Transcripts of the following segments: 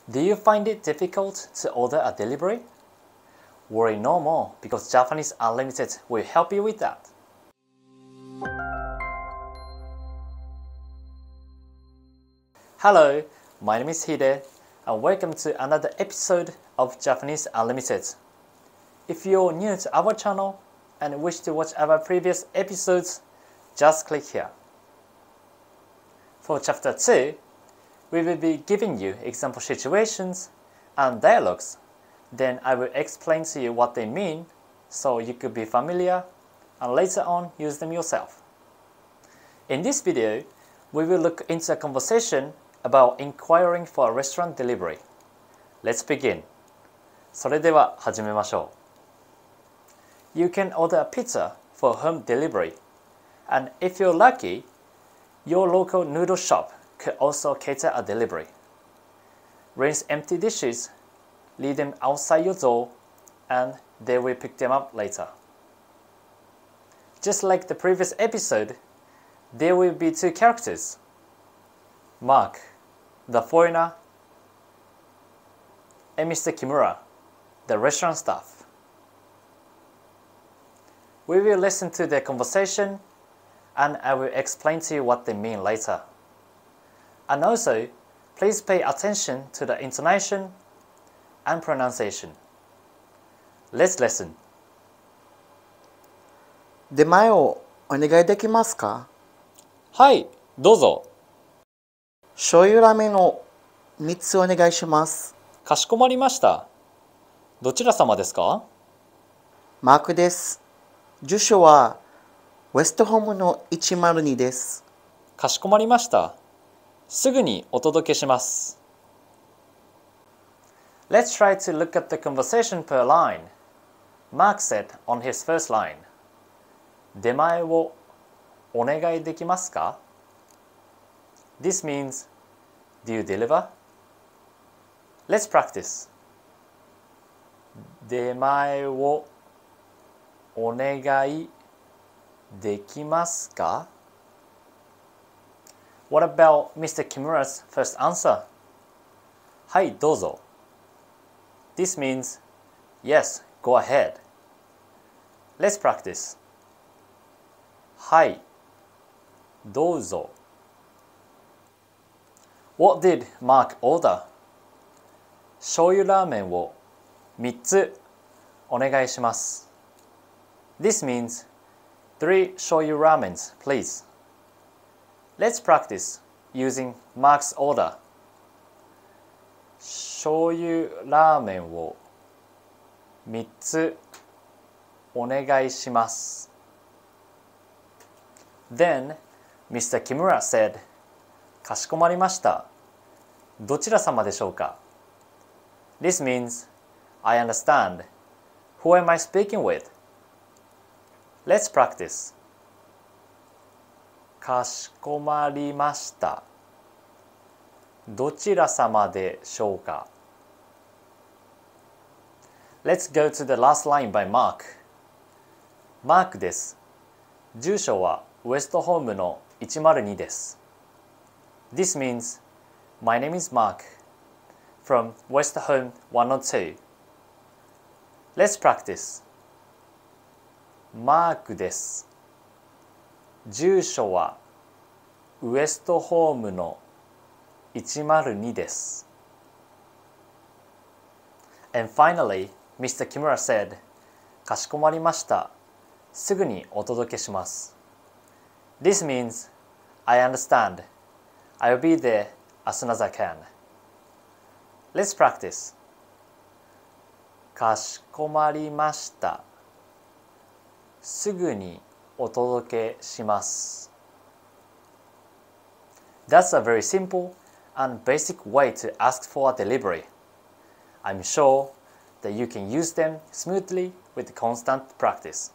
Do you find it difficult to order a delivery? Worry no more because Japanese Unlimited will help you with that. Hello, my name is Hide and welcome to another episode of Japanese Unlimited. If you're new to our channel and wish to watch our previous episodes, just click here. For Chapter 2, we will be giving you example situations and dialogues. Then I will explain to you what they mean so you could be familiar and later on use them yourself. In this video, we will look into a conversation about inquiring for a restaurant delivery. Let's begin. それでは始めましょう。You can order a pizza for home delivery, and if you're lucky, your local noodle shop could also cater a delivery. Rinse empty dishes, leave them outside your door, and they will pick them up later. Just like the previous episode, there will be two characters. Mark, the foreigner, and Mr. Kimura, the restaurant staff. We will listen to their conversation and I will explain to you what they mean later. And also, please pay attention to the intonation and pronunciation. Let's listen. 出前をお願いできますか？はい、どうぞ。醤油ラーメンを3つお願いします。かしこまりました。どちら様ですか？マークです。住所はウエストホームの102です。かしこまりました。すぐにお届けします。Let's try to look at the conversation per line. Mark said on his first line, 出前をお願いできますか? This means, do you deliver? Let's practice. 出前をお願いできますか? What about Mr. Kimura's first answer? はい、どうぞ. This means, yes, go ahead. Let's practice. はい、どうぞ. What did Mark order? 醤油ラーメンを3つお願いします. This means 3 shoyu ramens, please. Let's practice using Mark's order. 醤油ラーメンを3つお願いします. Then Mr. Kimura said, かしこまりました。どちら様でしょうか? This means, I understand. Who am I speaking with? Let's practice. かしこまりました。どちら様でしょうか? Let's go to the last line by Mark. Mark です。住所はウエストホームの102です。This means, my name is Mark from West Home 102. Let's practice. マークです。住所はウエストホームの102です。And finally, Mr. Kimura said, かしこまりました。すぐにお届けします。This means, I understand. I'll be there as soon as I can. Let's practice. かしこまりました。すぐにお届けします。That's a very simple and basic way to ask for a delivery. I'm sure that you can use them smoothly with constant practice.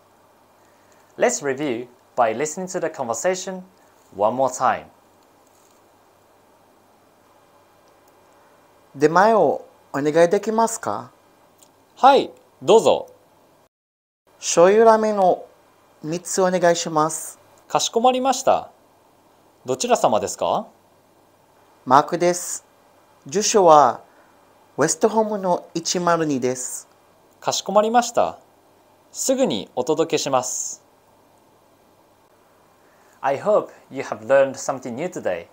Let's review by listening to the conversation one more time. 出前をお願いできますか？はい、どうぞ。醤油ラーメンを3つお願いします。かしこまりました。どちら様ですか？マークです。住所はウェストホームの102です。かしこまりました。すぐにお届けします。I hope you have learned something new today,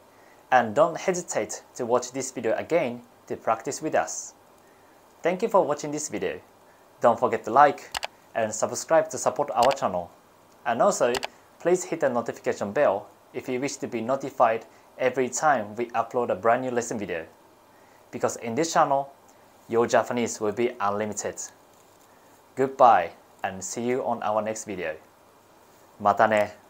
and don't hesitate to watch this video again to practice with us. Thank you for watching this video. Don't forget to like and subscribe to support our channel. And also, please hit the notification bell if you wish to be notified every time we upload a brand new lesson video. Because in this channel, your Japanese will be unlimited. Goodbye and see you on our next video. またね。